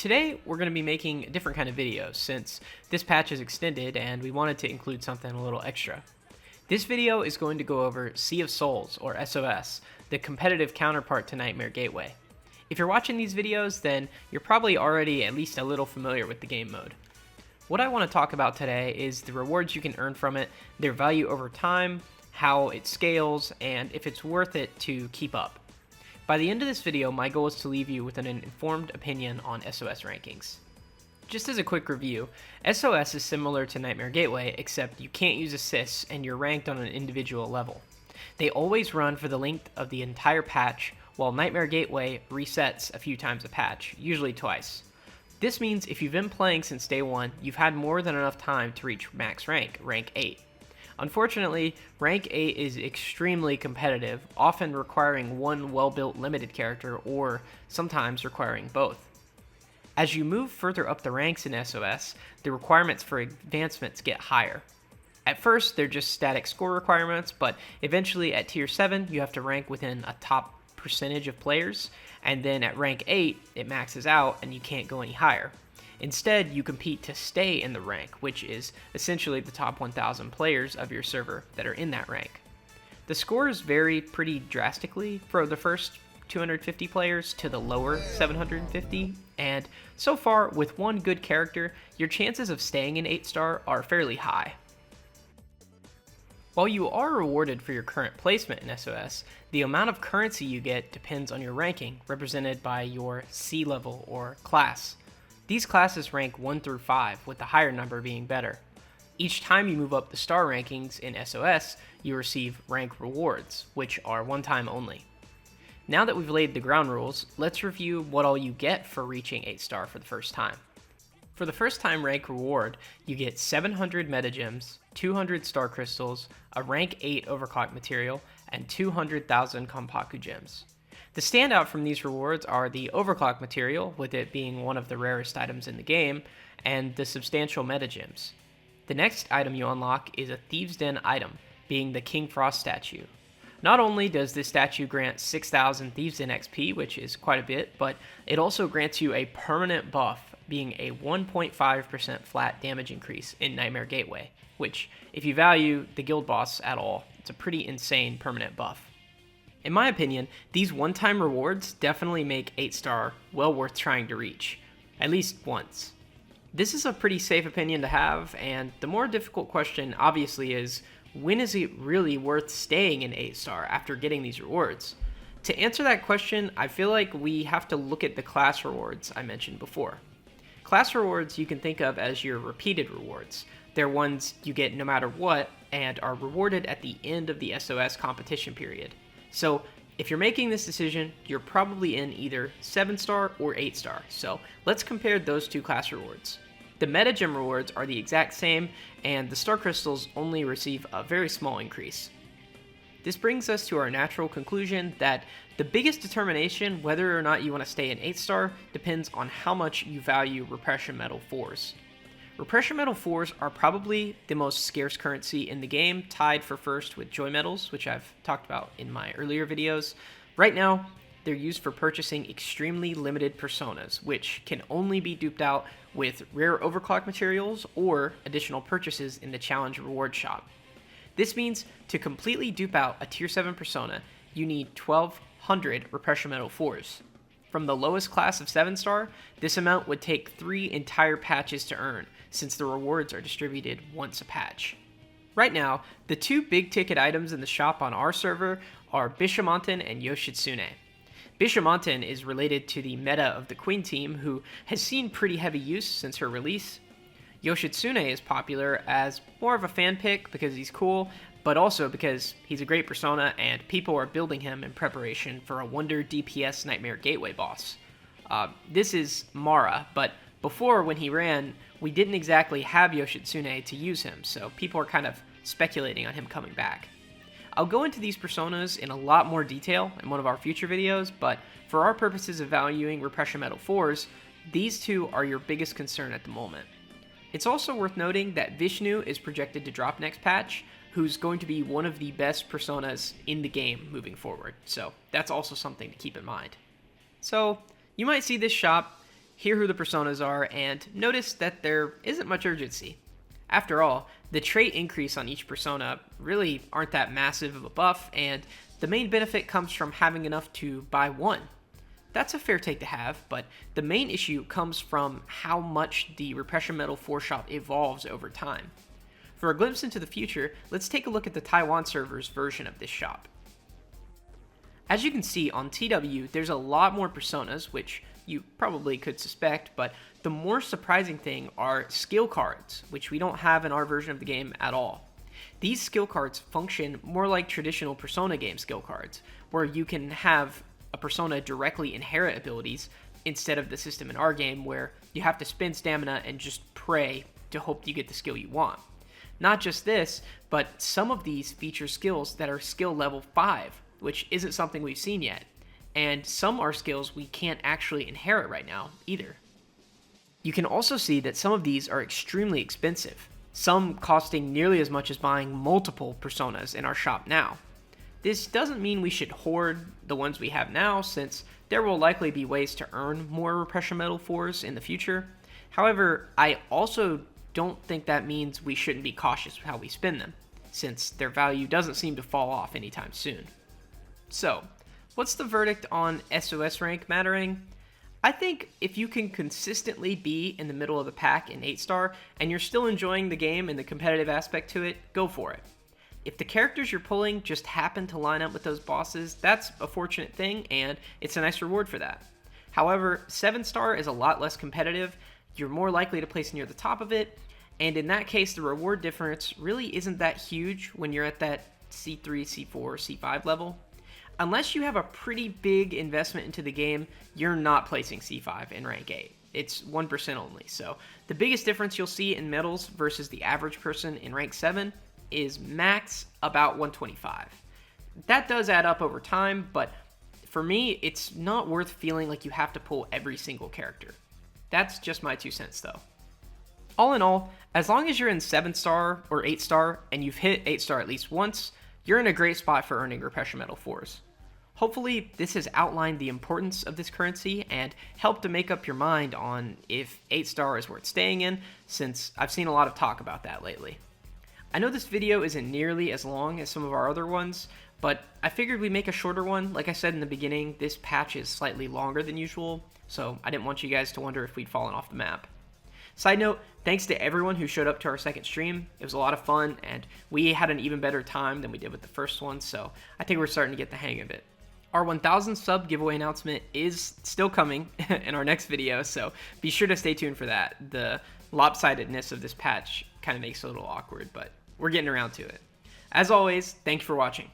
Today, we're going to be making a different kind of video since this patch is extended and we wanted to include something a little extra. This video is going to go over Sea of Souls, or SOS, the competitive counterpart to Nightmare Gateway. If you're watching these videos, then you're probably already at least a little familiar with the game mode. What I want to talk about today is the rewards you can earn from it, their value over time, how it scales, and if it's worth it to keep up. By the end of this video, my goal is to leave you with an informed opinion on SOS rankings. Just as a quick review, SOS is similar to Nightmare Gateway, except you can't use assists and you're ranked on an individual level. They always run for the length of the entire patch, while Nightmare Gateway resets a few times a patch, usually twice. This means if you've been playing since day one, you've had more than enough time to reach max rank 8. Unfortunately, rank 8 is extremely competitive, often requiring one well-built limited character or sometimes requiring both. As you move further up the ranks in SOS, the requirements for advancements get higher. At first, they're just static score requirements, but eventually at tier 7, you have to rank within a top percentage of players, and then at rank 8, it maxes out and you can't go any higher. Instead, you compete to stay in the rank, which is essentially the top 1,000 players of your server that are in that rank. The scores vary pretty drastically for the first 250 players to the lower 750, and so far, with one good character, your chances of staying in 8-star are fairly high. While you are rewarded for your current placement in SOS, the amount of currency you get depends on your ranking, represented by your C level or class. These classes rank 1 through 5, with the higher number being better. Each time you move up the star rankings in SOS, you receive rank rewards, which are one time only. Now that we've laid the ground rules, let's review what all you get for reaching 8-star for the first time. For the first time rank reward, you get 700 metagems, 200 star crystals, a rank 8 overclock material, and 200,000 Kompaku gems. The standout from these rewards are the overclock material, with it being one of the rarest items in the game, and the substantial metagems. The next item you unlock is a Thieves' Den item, being the King Frost statue. Not only does this statue grant 6,000 Thieves' Den XP, which is quite a bit, but it also grants you a permanent buff, being a 1.5% flat damage increase in Nightmare Gateway, which, if you value the guild boss at all, it's a pretty insane permanent buff. In my opinion, these one-time rewards definitely make 8-star well worth trying to reach, at least once. This is a pretty safe opinion to have, and the more difficult question obviously is, when is it really worth staying in 8-star after getting these rewards? To answer that question, I feel like we have to look at the class rewards I mentioned before. Class rewards you can think of as your repeated rewards. They're ones you get no matter what and are rewarded at the end of the SOS competition period. So if you're making this decision, you're probably in either 7-star or 8-star, so let's compare those two class rewards. The metagem rewards are the exact same, and the star crystals only receive a very small increase. This brings us to our natural conclusion that the biggest determination whether or not you want to stay in 8-star depends on how much you value Repression Medal 4s. Repression Medal 4s are probably the most scarce currency in the game, tied for first with Joy Medals, which I've talked about in my earlier videos. Right now, they're used for purchasing extremely limited personas, which can only be duped out with rare overclock materials or additional purchases in the challenge reward shop. This means to completely dupe out a tier 7 persona, you need 1,200 Repression Medal 4s. From the lowest class of 7-star, this amount would take 3 entire patches to earn, since the rewards are distributed once a patch. Right now, the two big ticket items in the shop on our server are Bishamonten and Yoshitsune. Bishamonten is related to the meta of the Queen team, who has seen pretty heavy use since her release. Yoshitsune is popular as more of a fan pick because he's cool, but also because he's a great persona and people are building him in preparation for a Wonder DPS Nightmare Gateway boss. This is Mara, but before, when he ran, we didn't exactly have Yoshitsune to use him, so people are kind of speculating on him coming back. I'll go into these personas in a lot more detail in one of our future videos, but for our purposes of valuing Repression Medal 4s, these two are your biggest concern at the moment. It's also worth noting that Vishnu is projected to drop next patch, who's going to be one of the best personas in the game moving forward, so that's also something to keep in mind. So, you might see this shop hear who the personas are, and notice that there isn't much urgency. After all, the trait increase on each persona really aren't that massive of a buff, and the main benefit comes from having enough to buy one. That's a fair take to have, but the main issue comes from how much the Repression Medal 4 shop evolves over time. For a glimpse into the future, let's take a look at the Taiwan server's version of this shop. As you can see on TW, there's a lot more personas, which you probably could suspect, but the more surprising thing are skill cards, which we don't have in our version of the game at all. These skill cards function more like traditional Persona game skill cards, where you can have a persona directly inherit abilities instead of the system in our game where you have to spend stamina and just pray to hope you get the skill you want. Not just this, but some of these feature skills that are skill level 5, which isn't something we've seen yet. And some are skills we can't actually inherit right now, either. You can also see that some of these are extremely expensive, some costing nearly as much as buying multiple personas in our shop now. This doesn't mean we should hoard the ones we have now, since there will likely be ways to earn more Repression Medal 4s in the future. However, I also don't think that means we shouldn't be cautious with how we spend them, since their value doesn't seem to fall off anytime soon. So, what's the verdict on SOS rank mattering? I think if you can consistently be in the middle of the pack in 8-star, and you're still enjoying the game and the competitive aspect to it, go for it. If the characters you're pulling just happen to line up with those bosses, that's a fortunate thing, and it's a nice reward for that. However, 7-star is a lot less competitive, you're more likely to place near the top of it, and in that case, the reward difference really isn't that huge when you're at that C3, C4, C5 level. Unless you have a pretty big investment into the game, you're not placing C5 in rank 8. It's 1% only, so the biggest difference you'll see in medals versus the average person in rank 7 is max about 125. That does add up over time, but for me, it's not worth feeling like you have to pull every single character. That's just my 2 cents though. All in all, as long as you're in 7-star or 8-star and you've hit 8-star at least once, you're in a great spot for earning Repression Medal 4s. Hopefully, this has outlined the importance of this currency and helped to make up your mind on if 8-star is worth staying in, since I've seen a lot of talk about that lately. I know this video isn't nearly as long as some of our other ones, but I figured we'd make a shorter one. Like I said in the beginning, this patch is slightly longer than usual, so I didn't want you guys to wonder if we'd fallen off the map. Side note, thanks to everyone who showed up to our second stream. It was a lot of fun, and we had an even better time than we did with the first one, so I think we're starting to get the hang of it. Our 1,000 sub giveaway announcement is still coming in our next video, so be sure to stay tuned for that. The lopsidedness of this patch kind of makes it a little awkward, but we're getting around to it. As always, thank you for watching.